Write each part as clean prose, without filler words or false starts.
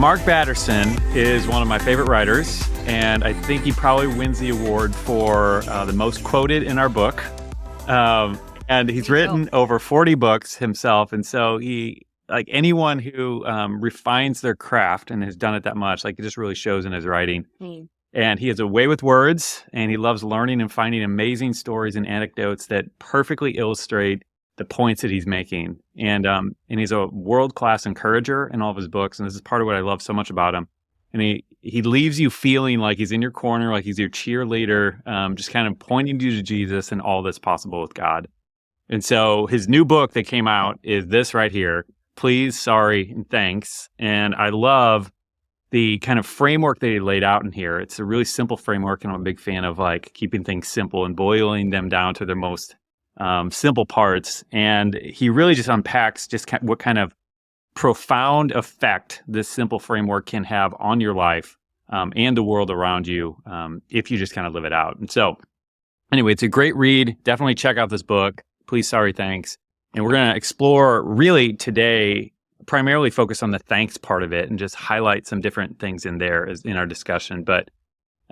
Mark Batterson is one of my favorite writers, and I think he probably wins the award for the most quoted in our book. And he's written over 40 books himself, and so he, like anyone who refines their craft and has done it that much, like it just really shows in his writing. And he has a way with words, and he loves learning and finding amazing stories and anecdotes that perfectly illustrate the points that he's making. And he's a world-class encourager in all of his books, and this is part of what I love so much about him. And he leaves you feeling like he's in your corner, like he's your cheerleader, just kind of pointing you to Jesus and all that's possible with God. And so his new book that came out is this right here, Please, Sorry, and Thanks. And I love the kind of framework that he laid out in here. It's a really simple framework, and I'm a big fan of like keeping things simple and boiling them down to their most simple parts. And he really just unpacks just what kind of profound effect this simple framework can have on your life and the world around you if you just kind of live it out. And so anyway, it's a great read. Definitely check out this book, Please, Sorry, Thanks. And we're going to explore really today, primarily focus on the thanks part of it and just highlight some different things in there in our discussion. But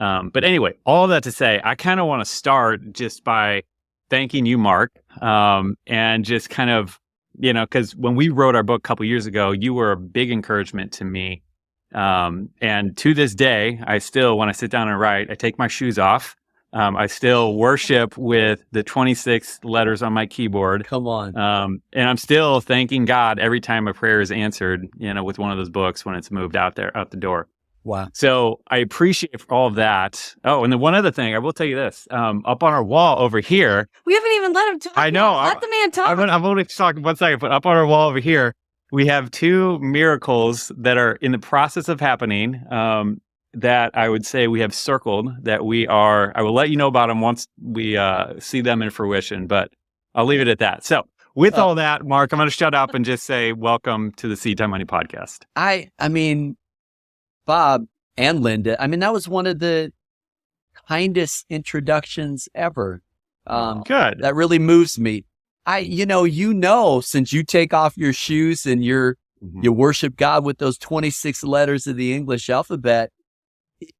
anyway, all of that to say, I kind of want to start just by thanking you, Mark, and just kind of, because when we wrote our book a couple years ago, you were a big encouragement to me. And to this day, I still, when I sit down and write, I take my shoes off. I still worship with the 26 letters on my keyboard. Come on. And I'm still thanking God every time a prayer is answered, with one of those books when it's moved out the door. Wow. So I appreciate all of that. Oh, and then one other thing, I will tell you this, up on our wall over here. We haven't even let him talk. I know. Let the man talk. I'm only talking 1 second, but up on our wall over here, we have two miracles that are in the process of happening. That I would say we have circled that I will let you know about them once we see them in fruition, but I'll leave it at that. So with all that, Mark, I'm going to shut up and just say, welcome to the SeedTime Money podcast. I mean, Bob and Linda, that was one of the kindest introductions ever. Good. That really moves me. Since you take off your shoes and you worship God with those 26 letters of the English alphabet,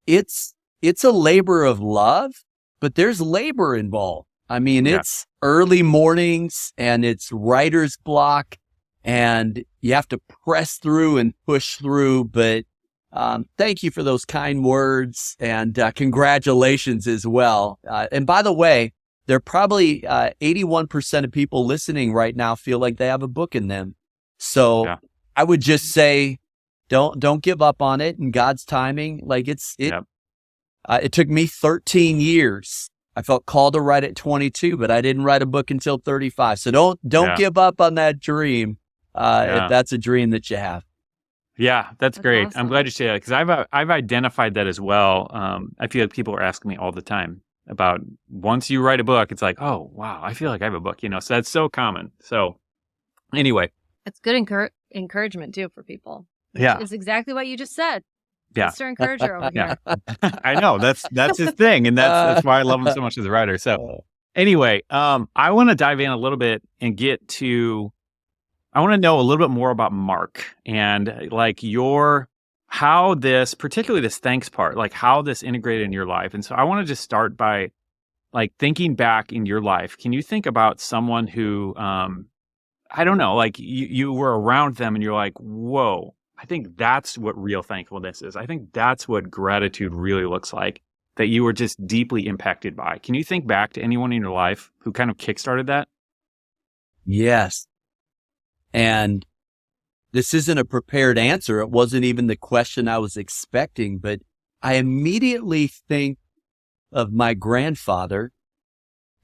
it's a labor of love, but there's labor involved. It's early mornings and it's writer's block and you have to press through and push through. But thank you for those kind words and congratulations as well. And by the way, there are probably 81% of people listening right now feel like they have a book in them. So I would just say, Don't give up on it in God's timing. Like it took me 13 years. I felt called to write at 22, but I didn't write a book until 35. So don't give up on that dream if that's a dream that you have. Yeah, that's great. Awesome. I'm glad you say that because I've identified that as well. I feel like people are asking me all the time about once you write a book, it's like, oh wow, I feel like I have a book. So that's so common. So anyway, it's good encouragement too for people. Yeah. It's exactly what you just said. Yeah. Mr. Encourager over here. I know. That's his thing. And that's why I love him so much as a writer. So anyway, I want to dive in a little bit and I want to know a little bit more about Mark and like particularly this thanks part, like how this integrated in your life. And so I want to just start by like thinking back in your life. Can you think about someone who, I don't know, like you were around them and you're like, whoa, I think that's what real thankfulness is. I think that's what gratitude really looks like, that you were just deeply impacted by. Can you think back to anyone in your life who kind of kickstarted that? Yes. And this isn't a prepared answer. It wasn't even the question I was expecting, but I immediately think of my grandfather,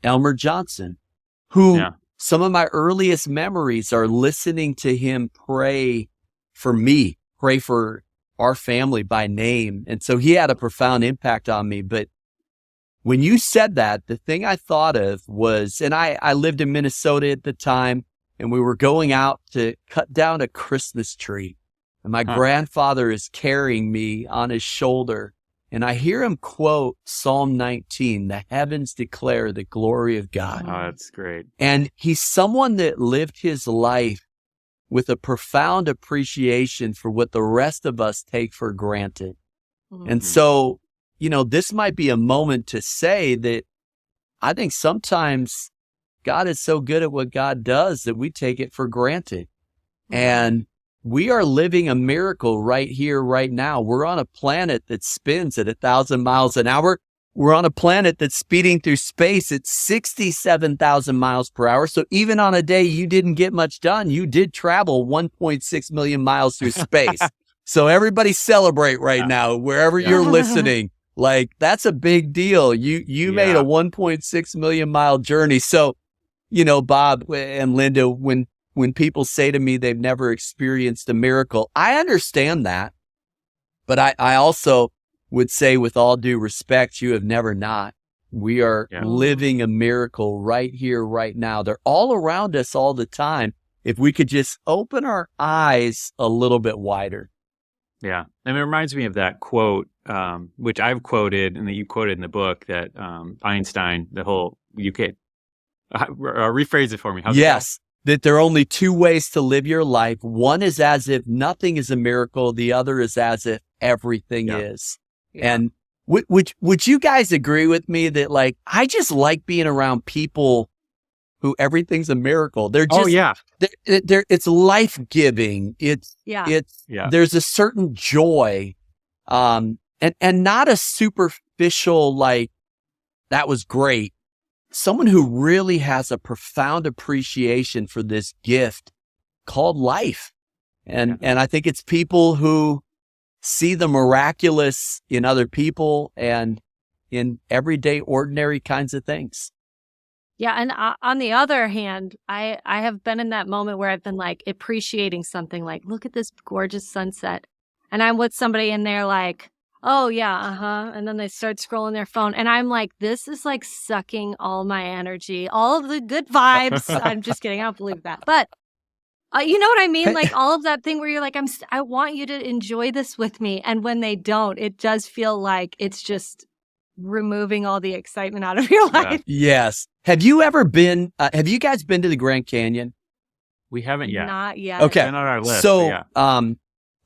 Elmer Johnson, who some of my earliest memories are listening to him pray for me, pray for our family by name. And so he had a profound impact on me. But when you said that, the thing I thought of was, and I lived in Minnesota at the time, and we were going out to cut down a Christmas tree. And my grandfather is carrying me on his shoulder. And I hear him quote Psalm 19, the heavens declare the glory of God. Oh, that's great. And he's someone that lived his life with a profound appreciation for what the rest of us take for granted. Mhm. And so, this might be a moment to say that I think sometimes God is so good at what God does that we take it for granted. And we are living a miracle right here, right now. We're on a planet that spins at 1,000 miles an hour. We're on a planet that's speeding through space at 67,000 miles per hour. So even on a day you didn't get much done, you did travel 1.6 million miles through space. So everybody celebrate right now, wherever you're listening. Like, that's a big deal. You made a 1.6 million mile journey. So, Bob and Linda, when people say to me they've never experienced a miracle, I understand that. But I also would say, with all due respect, you have never not. We are living a miracle right here, right now. They're all around us all the time. If we could just open our eyes a little bit wider. Yeah. And it reminds me of that quote, which I've quoted and that you quoted in the book, that Einstein, the whole, rephrase it for me. How's it go? That there are only two ways to live your life. One is as if nothing is a miracle. The other is as if everything is. Yeah. And would you guys agree with me that, like, I just like being around people who everything's a miracle? They're just, it's life-giving. There's a certain joy, and not a superficial, like, that was great. Someone who really has a profound appreciation for this gift called life. And I think it's people who see the miraculous in other people and in everyday, ordinary kinds of things. Yeah. And on the other hand, I have been in that moment where I've been like appreciating something, like, look at this gorgeous sunset. And I'm with somebody and they're like, oh yeah, and then they start scrolling their phone, and I'm like, this is like sucking all my energy, all of the good vibes. I'm just kidding, I don't believe that, but you know what I mean? Like, all of that thing where you're like, I want you to enjoy this with me, and when they don't, it does feel like it's just removing all the excitement out of your life. Yes. Have you ever been? Have you guys been to the Grand Canyon? We haven't yet. Not yet. Okay. It's been on our list. So,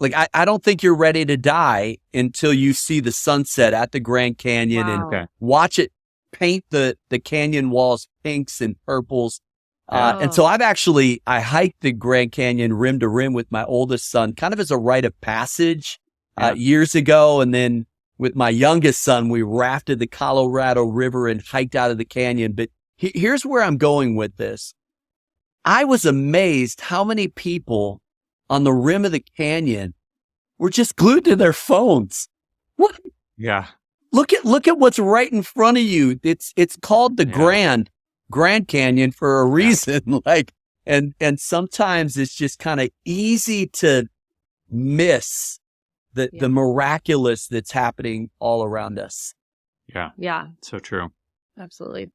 like, I don't think you're ready to die until you see the sunset at the Grand Canyon and watch it paint the canyon walls pinks and purples. And so I hiked the Grand Canyon rim to rim with my oldest son, kind of as a rite of passage years ago. And then with my youngest son, we rafted the Colorado River and hiked out of the canyon. But here's where I'm going with this. I was amazed how many people on the rim of the canyon were just glued to their phones. What? Yeah. Look at what's right in front of you. It's called the Grand Canyon for a reason. Like, and sometimes it's just kind of easy to miss the miraculous that's happening all around us. Yeah. Yeah. So true. Absolutely.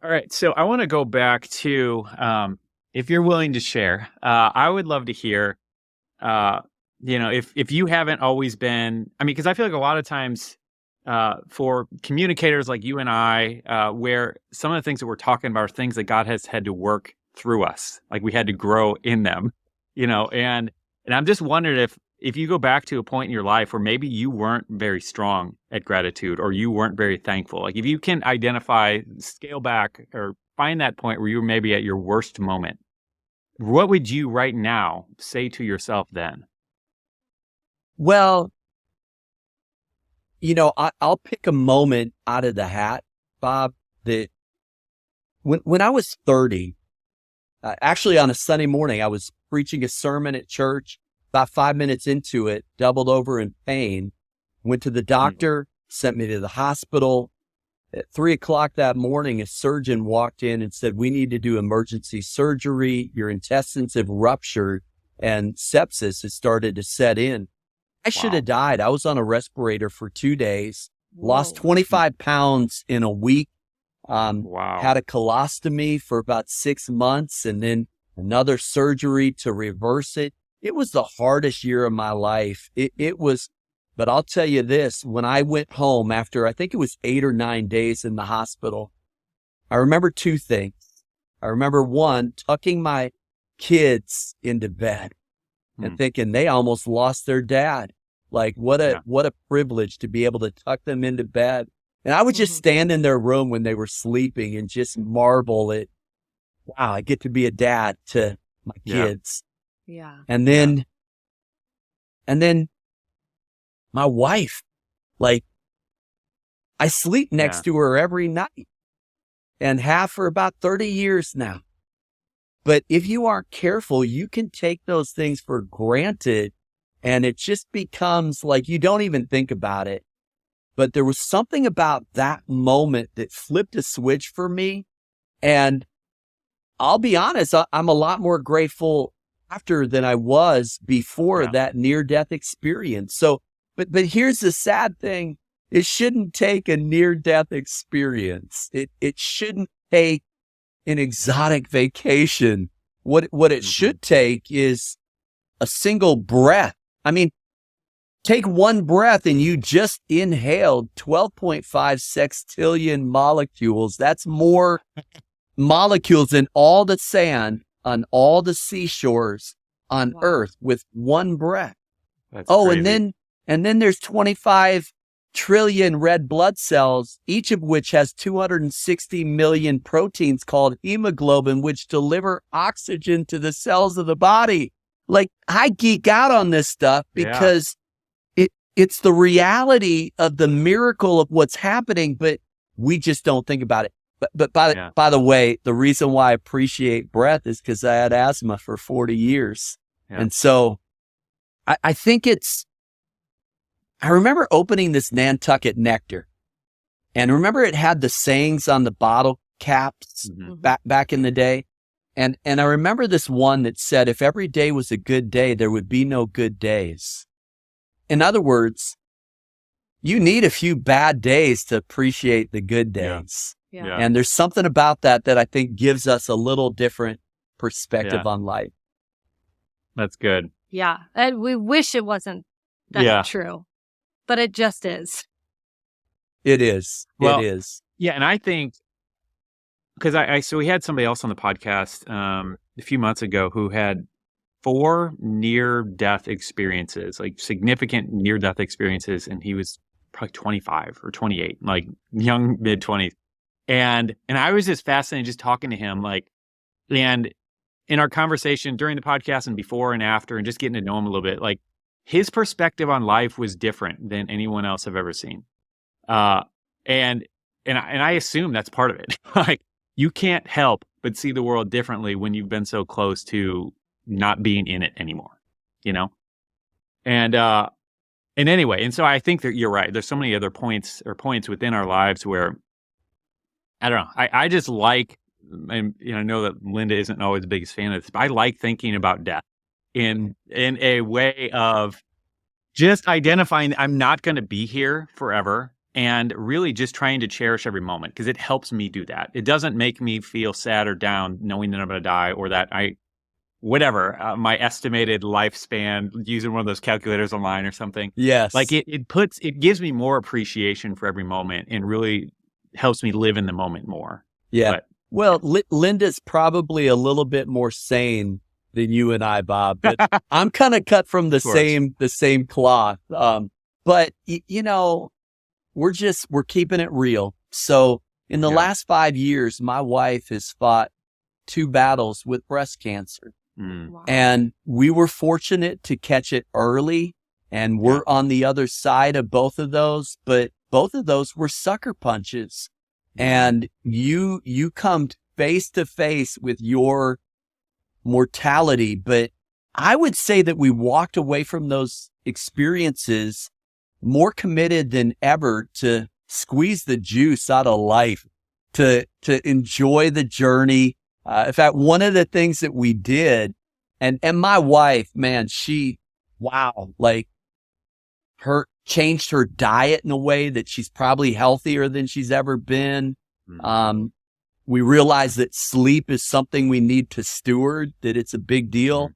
All right. So I want to go back to, if you're willing to share, I would love to hear, if you haven't always been, because I feel like a lot of times for communicators like you and I, where some of the things that we're talking about are things that God has had to work through us, like we had to grow in them, and I'm just wondering if you go back to a point in your life where maybe you weren't very strong at gratitude or you weren't very thankful, like if you can identify, scale back, or find that point where you were maybe at your worst moment, what would you right now say to yourself then? Well, I'll pick a moment out of the hat, Bob, that when I was 30, actually on a Sunday morning, I was preaching a sermon at church. About 5 minutes into it, doubled over in pain, went to the doctor, sent me to the hospital. At 3:00 that morning, a surgeon walked in and said, we need to do emergency surgery. Your intestines have ruptured and sepsis has started to set in. I should have died. I was on a respirator for 2 days, lost 25 pounds in a week, had a colostomy for about 6 months, and then another surgery to reverse it. It was the hardest year of my life. It was, but I'll tell you this, when I went home after, I think it was 8 or 9 days in the hospital, I remember two things. I remember one, tucking my kids into bed and thinking they almost lost their dad. Like what a privilege to be able to tuck them into bed. And I would just stand in their room when they were sleeping and just marvel at, wow, I get to be a dad to my kids. Yeah. And then my wife, like I sleep next to her every night and have for about 30 years now. But if you aren't careful, you can take those things for granted and it just becomes like you don't even think about it. But there was something about that moment that flipped a switch for me. And I'll be honest, I'm a lot more grateful after than I was before that near-death experience. So, but here's the sad thing. It shouldn't take a near-death experience. It shouldn't take an exotic vacation. What it should take is a single breath. I mean, take one breath and you just inhaled 12.5 sextillion molecules. That's more molecules than all the sand on all the seashores on Earth with one breath. That's crazy. and then there's 25 trillion red blood cells, each of which has 260 million proteins called hemoglobin, which deliver oxygen to the cells of the body. Like, I geek out on this stuff because it's the reality of the miracle of what's happening, but we just don't think about it. But by the way, the reason why I appreciate breath is because I had asthma for 40 years. Yeah. And so I think I remember opening this Nantucket nectar, and remember it had the sayings on the bottle caps back in the day. And I remember this one that said, if every day was a good day, there would be no good days. In other words, you need a few bad days to appreciate the good days. Yeah. And there's something about that I think gives us a little different perspective on life. That's good. Yeah. And we wish it wasn't that true, but it just is. It is. Well, it is. Yeah. And I think, because so we had somebody else on the podcast a few months ago who had 4 near-death experiences, like significant near-death experiences, and he was probably 25 or 28, like young mid-20s. And I was just fascinated just talking to him, like, and in our conversation during the podcast and before and after, and just getting to know him a little bit, like his perspective on life was different than anyone else I've ever seen. And I assume that's part of it. Like, you can't help but see the world differently when you've been so close to not being in it anymore, you know? And anyway, and so I think that you're right. There's so many other points within our lives where, I don't know, I just like, and I know that Linda isn't always the biggest fan of this, but I like thinking about death in a way of just identifying I'm not going to be here forever, and really just trying to cherish every moment, because it helps me do that. It doesn't make me feel sad or down knowing that I'm going to die, or that my estimated lifespan, using one of those calculators online or something. Yes. Like it gives me more appreciation for every moment and really helps me live in the moment more. Yeah. But, well, Linda's probably a little bit more sane than you and I, Bob, but I'm kind of cut from the same cloth. But we're keeping it real. So in the last 5 years, my wife has fought 2 battles with breast cancer. Wow. And we were fortunate to catch it early, and we're on the other side of both of those, but both of those were sucker punches. And you come face to face with your mortality. But I would say that we walked away from those experiences more committed than ever to squeeze the juice out of life, to enjoy the journey. In fact, one of the things that we did, and my wife, man, changed her diet in a way that she's probably healthier than she's ever been. We realized that sleep is something we need to steward, that it's a big deal.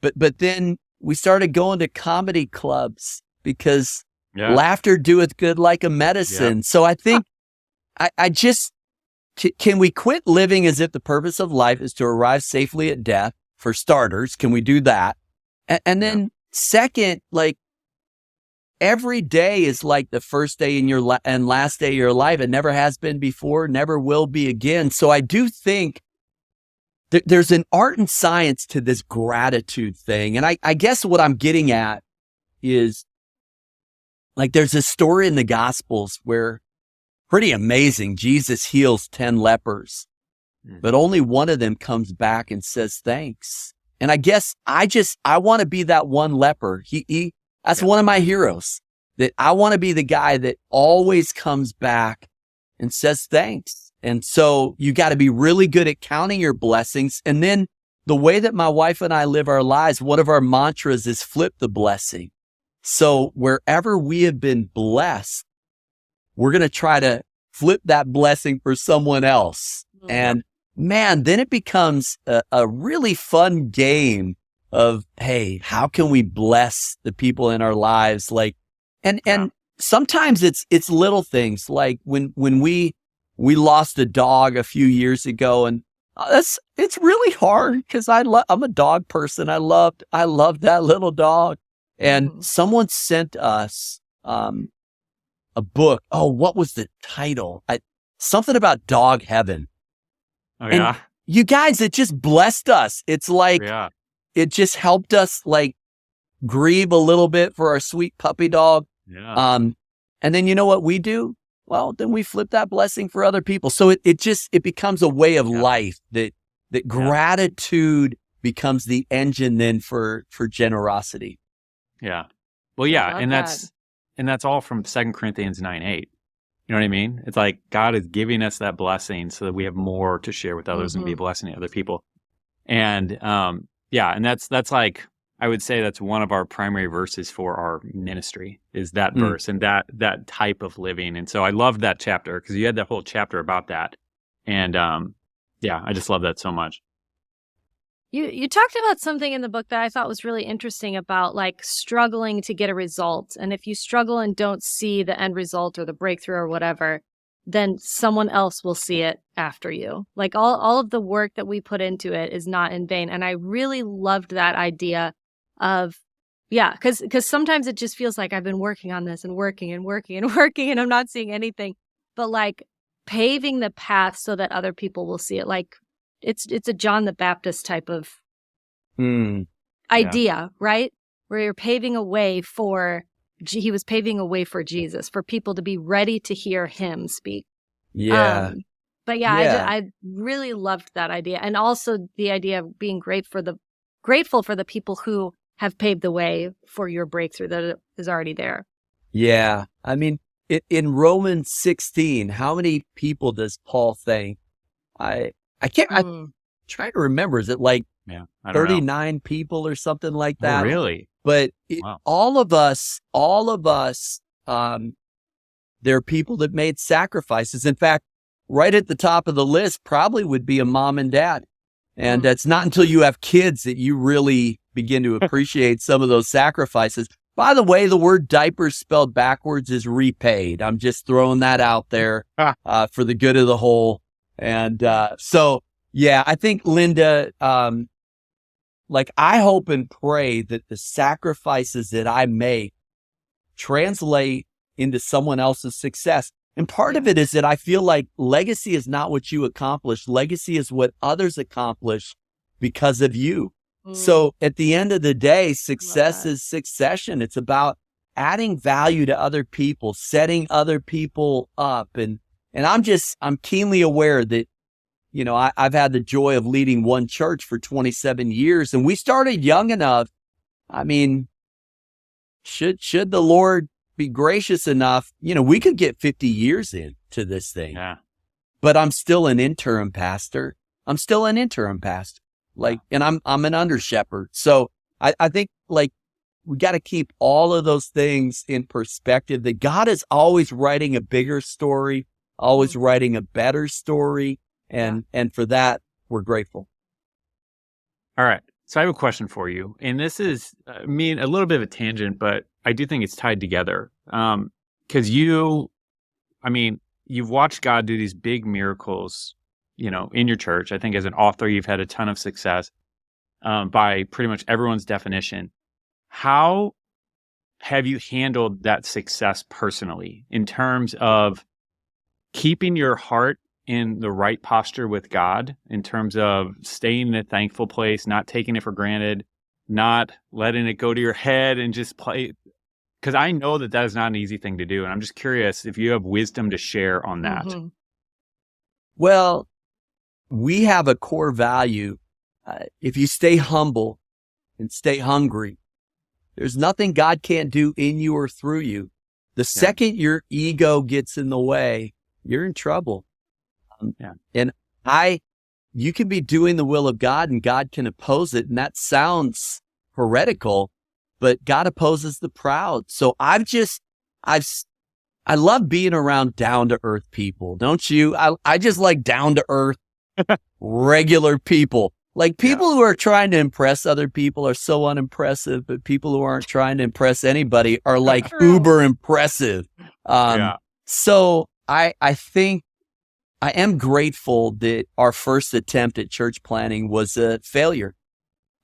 But then we started going to comedy clubs because laughter doeth good like a medicine. Yeah. So I think can we quit living as if the purpose of life is to arrive safely at death, for starters. Can we do that? And then second, like every day is like the first day in your and last day of your life. It never has been before, never will be again. So I do think there's an art and science to this gratitude thing. And I guess what I'm getting at is like there's a story in the Gospels where pretty amazing. Jesus heals 10 lepers, but only one of them comes back and says thanks. And I guess I want to be that one leper. That's one of my heroes, that I want to be the guy that always comes back and says thanks. And so you got to be really good at counting your blessings. And then the way that my wife and I live our lives, one of our mantras is flip the blessing. So wherever we have been blessed, we're going to try to flip that blessing for someone else. And man, then it becomes a really fun game of, hey, how can we bless the people in our lives? Like, and sometimes it's little things like when we lost a dog a few years ago, and it's really hard because I'm a dog person. I loved that little dog, and someone sent us a book. Oh, what was the title? Something about dog heaven. Oh yeah. And you guys, it just blessed us. It's like it just helped us like grieve a little bit for our sweet puppy dog. Yeah. And then you know what we do? Well, then we flip that blessing for other people. So it becomes a way of life that gratitude becomes the engine then for generosity. Yeah. Well, yeah, and that's all from 2 Corinthians 9:8. You know what I mean? It's like God is giving us that blessing so that we have more to share with others and be a blessing to other people. And and that's like, I would say that's one of our primary verses for our ministry is that verse and that type of living. And so I loved that chapter because you had that whole chapter about that. And I just love that so much. You talked about something in the book that I thought was really interesting about like struggling to get a result. And if you struggle and don't see the end result or the breakthrough or whatever, then someone else will see it after you. Like all of the work that we put into it is not in vain. And I really loved that idea of, because sometimes it just feels like I've been working on this and working and working and working and I'm not seeing anything. But like paving the path so that other people will see it. Like it's a John the Baptist type of idea, right? Where you're paving a way he was paving a way for Jesus, for people to be ready to hear him speak. Yeah. I really loved that idea. And also the idea of being grateful for the people who have paved the way for your breakthrough that is already there. Yeah. I mean, in Romans 16, how many people does Paul thank? I'm trying to remember. Is it like 39 people or something like that? Oh, really? But all of us, there are people that made sacrifices. In fact, right at the top of the list probably would be a mom and dad. And it's not until you have kids that you really begin to appreciate some of those sacrifices. By the way, the word diapers spelled backwards is repaid. I'm just throwing that out there for the good of the whole. And I think, Linda, I hope and pray that the sacrifices that I make translate into someone else's success. And part of it is that I feel like legacy is not what you accomplish. Legacy is what others accomplish because of you. So at the end of the day, success is succession. It's about adding value to other people, setting other people up. And I'm keenly aware that, I've had the joy of leading one church for 27 years, and we started young enough. I mean, should the Lord be gracious enough, we could get 50 years into this thing. Yeah. But I'm still an interim pastor. And I'm an under shepherd. So I think we got to keep all of those things in perspective, that God is always writing a bigger story, always writing a better story. And for that, we're grateful. All right. So I have a question for you. And this is, a little bit of a tangent, but I do think it's tied together. Because you've watched God do these big miracles, in your church. I think as an author, you've had a ton of success. by pretty much everyone's definition. How have you handled that success personally in terms of keeping your heart in the right posture with God, in terms of staying in a thankful place, not taking it for granted, not letting it go to your head and just play? Because I know that is not an easy thing to do. And I'm just curious if you have wisdom to share on that. Mm-hmm. Well, we have a core value. If you stay humble and stay hungry, there's nothing God can't do in you or through you. The second your ego gets in the way, you're in trouble. And you can be doing the will of God and God can oppose it. And that sounds heretical, but God opposes the proud. So I love being around down to earth people. Don't you? I just like down to earth, regular people. Like people who are trying to impress other people are so unimpressive, but people who aren't trying to impress anybody are like uber impressive. So I think I am grateful that our first attempt at church planning was a failure.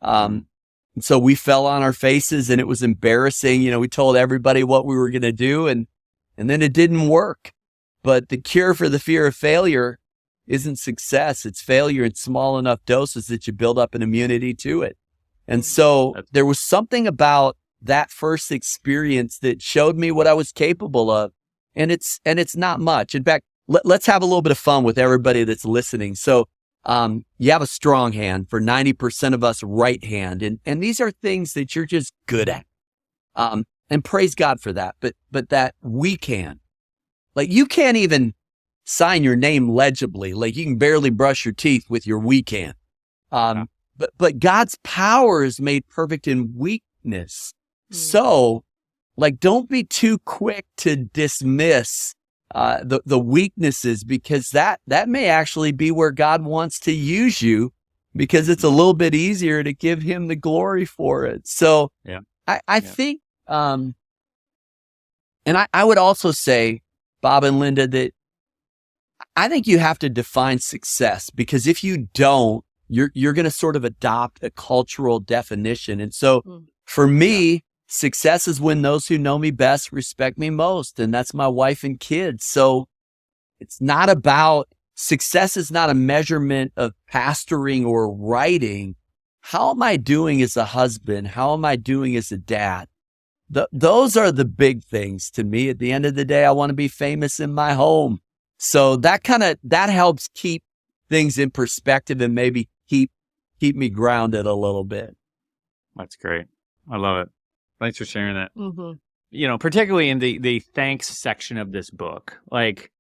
And so we fell on our faces and it was embarrassing. You know, we told everybody what we were going to do and then it didn't work. But the cure for the fear of failure isn't success. It's failure in small enough doses that you build up an immunity to it. And so there was something about that first experience that showed me what I was capable of. And it's not much. In fact, let's have a little bit of fun with everybody that's listening. So you have a strong hand. For 90% of us, right hand. And these are things that you're just good at. And praise God for that. But that we can. Like you can't even sign your name legibly. Like you can barely brush your teeth with your we can. But God's power is made perfect in weakness. So like, don't be too quick to dismiss the weaknesses, because that may actually be where God wants to use you, because it's a little bit easier to give him the glory for it. So I think, and I would also say, Bob and Linda, that I think you have to define success, because if you don't, you're going to sort of adopt a cultural definition. And so for me, success is when those who know me best respect me most. And that's my wife and kids. So it's not about, success is not a measurement of pastoring or writing. How am I doing as a husband? How am I doing as a dad? Those are the big things to me. At the end of the day, I want to be famous in my home. So that helps keep things in perspective and maybe keep me grounded a little bit. That's great. I love it. Thanks for sharing that. You know, particularly in the thanks section of this book, like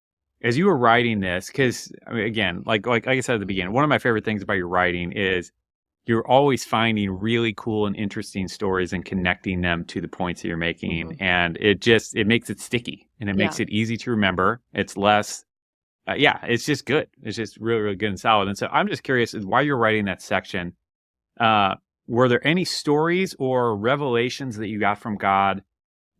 as you were writing this, because I mean, again, like I said at the beginning, one of my favorite things about your writing is you're always finding really cool and interesting stories and connecting them to the points that you're making. And it makes it sticky and it makes it easy to remember. It's less, it's just good. It's just really, really good and solid. And so I'm just curious, while you're writing that section, were there any stories or revelations that you got from God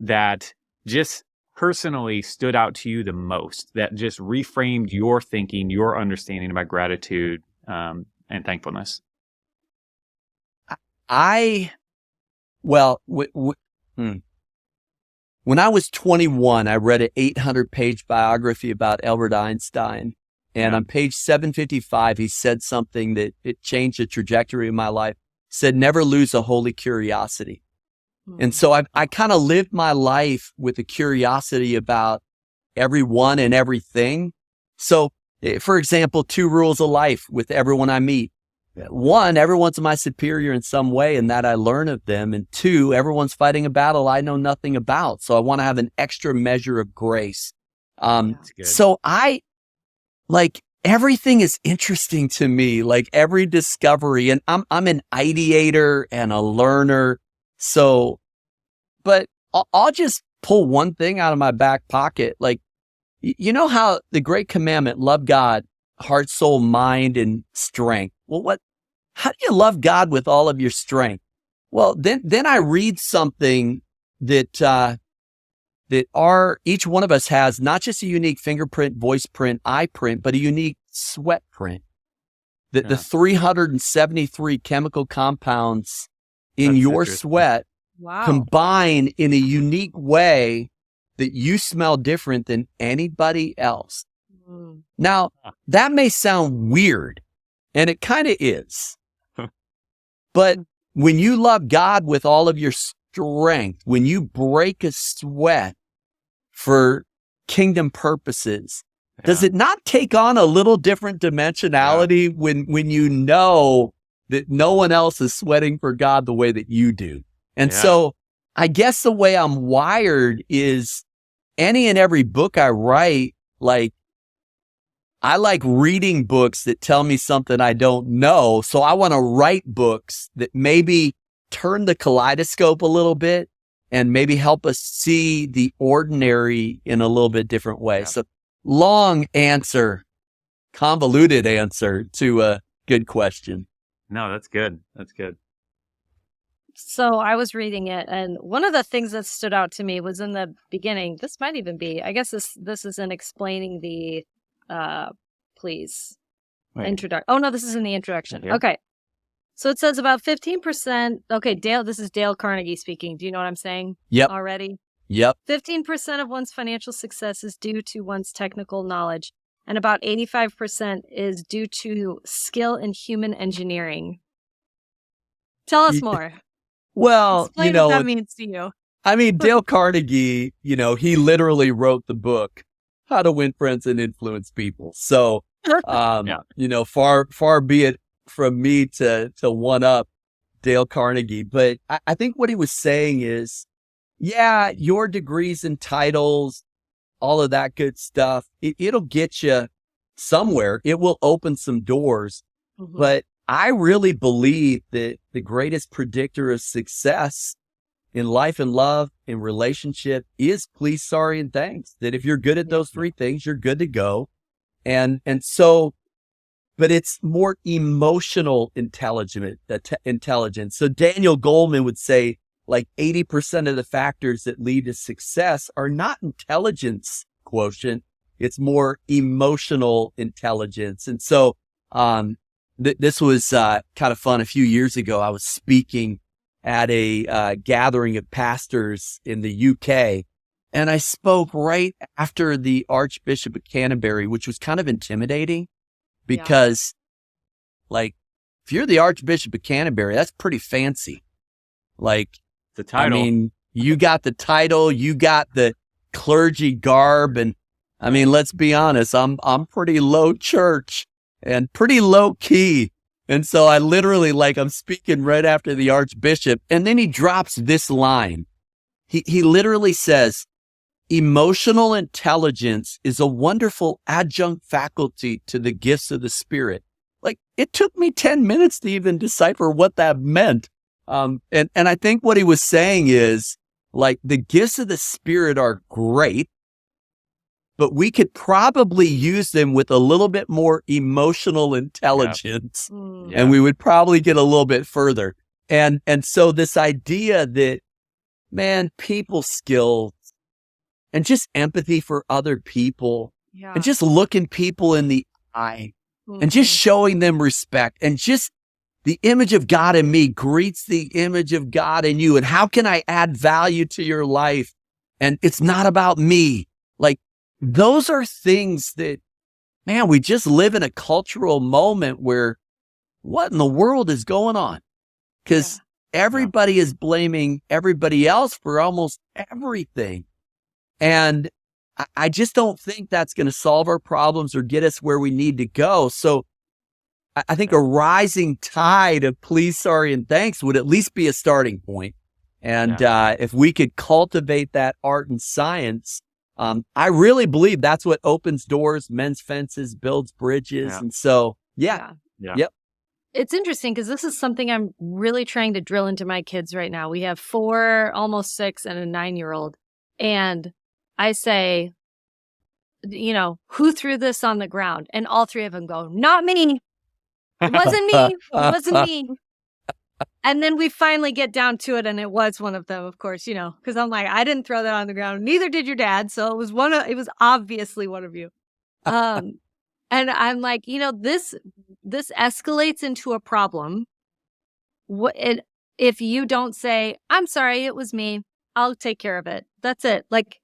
that just personally stood out to you the most, that just reframed your thinking, your understanding about gratitude and thankfulness? When I was 21, I read an 800-page biography about Albert Einstein. And on page 755, he said something that it changed the trajectory of my life. He said, never lose a holy curiosity. And so I kind of lived my life with a curiosity about everyone and everything. So, for example, 2 rules of life with everyone I meet. 1, everyone's my superior in some way, and that I learn of them. And 2, everyone's fighting a battle I know nothing about. So I want to have an extra measure of grace. So everything is interesting to me, like every discovery, and I'm an ideator and a learner. So, but I'll just pull one thing out of my back pocket. Like, you know how the great commandment, love God, heart, soul, mind, and strength. Well, how do you love God with all of your strength? Well, then I read something that each one of us has, not just a unique fingerprint, voice print, eye print, but a unique sweat print. that the 373 chemical compounds in your sweat combine in a unique way that you smell different than anybody else. Now, that may sound weird, and it kind of is. But when you love God with all of your strength, when you break a sweat for kingdom purposes, does it not take on a little different dimensionality when you know that no one else is sweating for God the way that you do? And so I guess the way I'm wired is any and every book I write, like, I like reading books that tell me something I don't know. So I want to write books that maybe turn the kaleidoscope a little bit and maybe help us see the ordinary in a little bit different way. So long answer, convoluted answer to a good question. No, that's good. That's good. So I was reading it, and one of the things that stood out to me was in the beginning. This might even be, I guess this is in explaining the, introduction. Oh no, this is in the introduction. Okay. So it says about 15%. Okay, Dale, this is Dale Carnegie speaking. Do you know what I'm saying? Yep. Already? Yep. 15% of one's financial success is due to one's technical knowledge, and about 85% is due to skill in human engineering. Tell us more. Well, explain what that means to you. I mean, Dale Carnegie, he literally wrote the book, How to Win Friends and Influence People. So, far be it from me to one up Dale Carnegie. But I think what he was saying is, your degrees and titles, all of that good stuff, it'll get you somewhere. It will open some doors. Mm-hmm. But I really believe that the greatest predictor of success in life and love, in relationship, is please, sorry, and thanks. That if you're good at those three things, you're good to go. And so, but it's more emotional intelligence. So Daniel Goleman would say, like 80% of the factors that lead to success are not intelligence quotient. It's more emotional intelligence. And so, this was kind of fun. A few years ago, I was speaking at a gathering of pastors in the UK, and I spoke right after the Archbishop of Canterbury, which was kind of intimidating because, like, if you're the Archbishop of Canterbury, that's pretty fancy. Like, the title. I mean, you got the title, you got the clergy garb, and I mean, let's be honest, I'm pretty low church and pretty low key. And so I literally, I'm speaking right after the Archbishop, and then he drops this line. He literally says, emotional intelligence is a wonderful adjunct faculty to the gifts of the Spirit. Like, it took me 10 minutes to even decipher what that meant. And I think what he was saying is, like, the gifts of the Spirit are great, but we could probably use them with a little bit more emotional intelligence, and we would probably get a little bit further. And so this idea that, man, people skills and just empathy for other people and just looking people in the eye and just showing them respect, and just the image of God in me greets the image of God in you. And how can I add value to your life? And it's not about me. Like, those are things that, man, we just live in a cultural moment where what in the world is going on? Because everybody is blaming everybody else for almost everything. And I just don't think that's going to solve our problems or get us where we need to go. So I think a rising tide of please, sorry, and thanks would at least be a starting point. And if we could cultivate that art and science, I really believe that's what opens doors, mends fences, builds bridges. And so, Yep. It's interesting because this is something I'm really trying to drill into my kids right now. We have 4, almost 6, and a 9-year-old. And I say, who threw this on the ground? And all 3 of them go, not me. It wasn't me. It wasn't me. And then we finally get down to it, and it was one of them, of course, because I'm like, I didn't throw that on the ground. Neither did your dad. So it was obviously one of you. And I'm like, this escalates into a problem. If you don't say, I'm sorry, it was me, I'll take care of it. That's it. Like,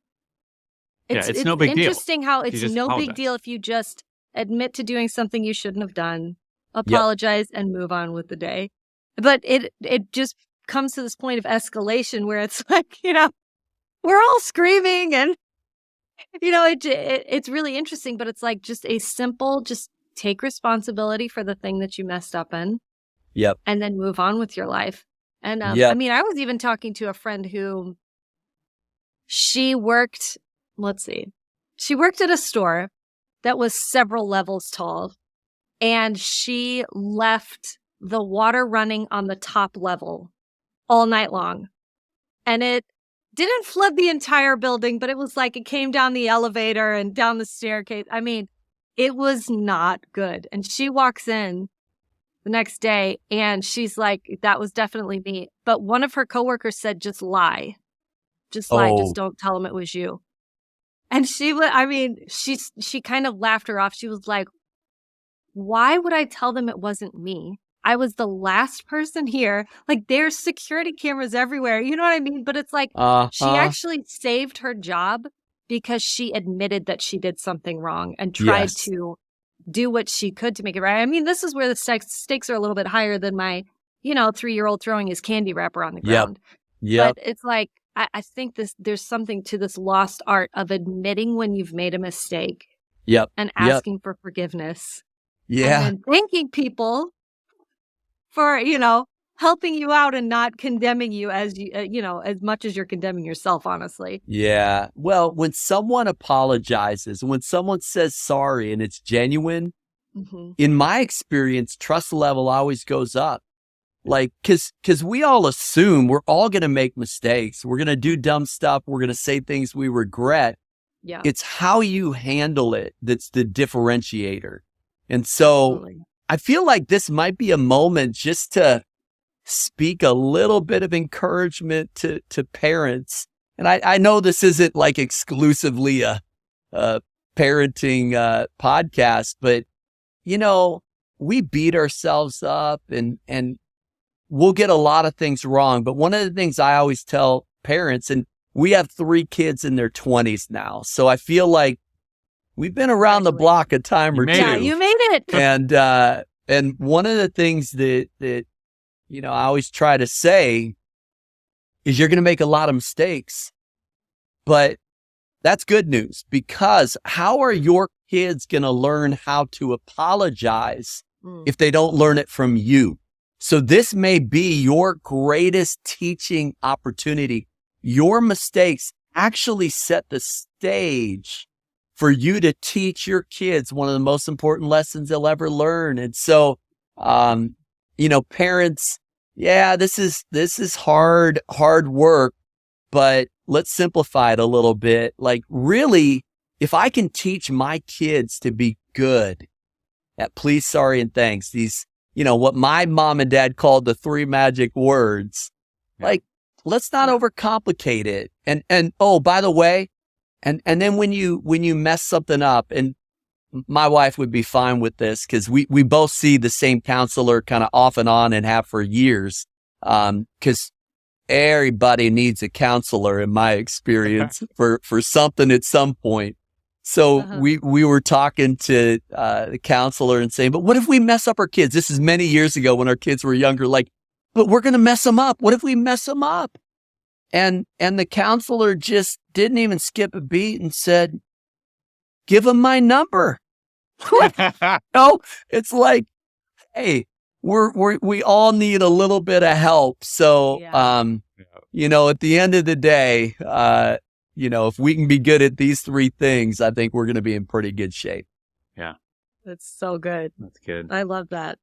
it's no big deal. Interesting how it's just no apologize. big deal if you just admit to doing something you shouldn't have done, apologize, and move on with the day. But it just comes to this point of escalation where it's like, we're all screaming and, it's really interesting, but it's like just a simple, just take responsibility for the thing that you messed up in. Yep. And then move on with your life. And Yep. I mean, I was even talking to a friend who she worked at a store that was several levels tall, and she left the water running on the top level all night long. And it didn't flood the entire building, but it was like it came down the elevator and down the staircase. I mean, it was not good. And she walks in the next day and she's like, that was definitely me. But one of her coworkers said, just lie. Just lie. Just don't tell them it was you. And she kind of laughed her off. She was like, why would I tell them it wasn't me? I was the last person here. Like, there's security cameras everywhere. You know what I mean? But it's like, she actually saved her job because she admitted that she did something wrong and tried to do what she could to make it right. I mean, this is where the stakes are a little bit higher than my, 3-year-old throwing his candy wrapper on the ground. Yep. But it's like, I think there's something to this lost art of admitting when you've made a mistake. Yep. And asking for forgiveness. Yeah. And then thanking people for, helping you out and not condemning you as as much as you're condemning yourself, honestly. Yeah. Well, when someone apologizes, when someone says sorry and it's genuine, in my experience, trust level always goes up. Like, cause we all assume we're all going to make mistakes. We're going to do dumb stuff. We're going to say things we regret. Yeah. It's how you handle it that's the differentiator. And so Absolutely. I feel like this might be a moment just to speak a little bit of encouragement to parents. And I know this isn't like exclusively a parenting podcast, but we beat ourselves up and we'll get a lot of things wrong. But one of the things I always tell parents, and we have 3 kids in their 20s now, so I feel like we've been around the block a time or two. Yeah, you made it. And one of the things that I always try to say is you're going to make a lot of mistakes, but that's good news, because how are your kids going to learn how to apologize if they don't learn it from you? So this may be your greatest teaching opportunity. Your mistakes actually set the stage for you to teach your kids one of the most important lessons they'll ever learn. And so, parents, this is hard work, but let's simplify it a little bit. Like, really, if I can teach my kids to be good at please, sorry, and thanks, these, what my mom and dad called the 3 magic words, like, let's not overcomplicate it. And oh, by the way, and then when you mess something up, and my wife would be fine with this because we both see the same counselor kind of off and on and have for years. Because everybody needs a counselor in my experience for something at some point. So we were talking to the counselor and saying, but what if we mess up our kids? This is many years ago when our kids were younger, like, but we're going to mess them up. What if we mess them up? And the counselor just didn't even skip a beat and said, give them my number. No, it's like, hey, we all need a little bit of help. So, at the end of the day, if we can be good at these 3 things, I think we're going to be in pretty good shape. Yeah. That's so good. That's good. I love that.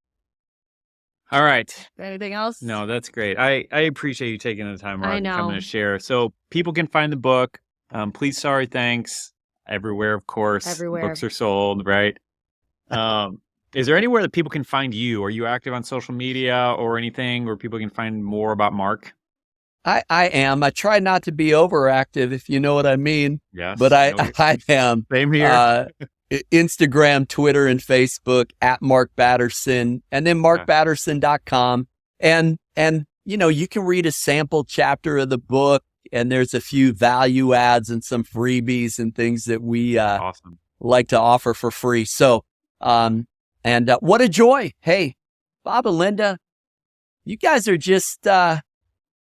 All right. Anything else? No, that's great. I appreciate you taking the time, Mark, I know. coming to share. So people can find the book. Please, sorry, thanks. Everywhere, of course. Everywhere. Books are sold, right? Is there anywhere that people can find you? Are you active on social media or anything where people can find more about Mark? I am. I try not to be overactive, if you know what I mean. Yes. But I am. Same here. Instagram, Twitter, and Facebook at Mark Batterson, and then markbatterson.com. And, you can read a sample chapter of the book, and there's a few value adds and some freebies and things that we, awesome. like to offer for free. So, what a joy. Hey, Bob and Linda, you guys are just,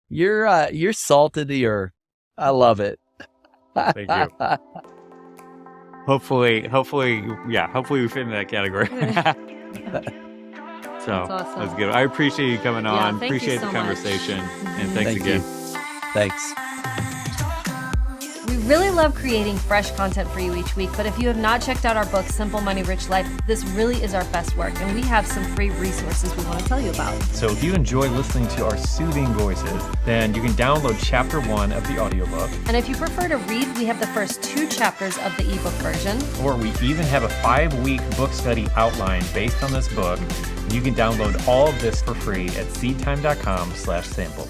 you're salt of the earth. I love it. Thank you. Hopefully we fit in that category. So That's awesome. that's good. I appreciate you coming Yeah, on. thank you Appreciate so the much. conversation. And thanks Thank again. you. Thanks. We really love creating fresh content for you each week, but if you have not checked out our book, Simple Money, Rich Life, this really is our best work, and we have some free resources we want to tell you about. So if you enjoy listening to our soothing voices, then you can download chapter 1 of the audiobook, And if you prefer to read, we have the first 2 chapters of the ebook version. or we even have a 5-week book study outline based on this book. You can download all of this for free at seedtime.com/sample.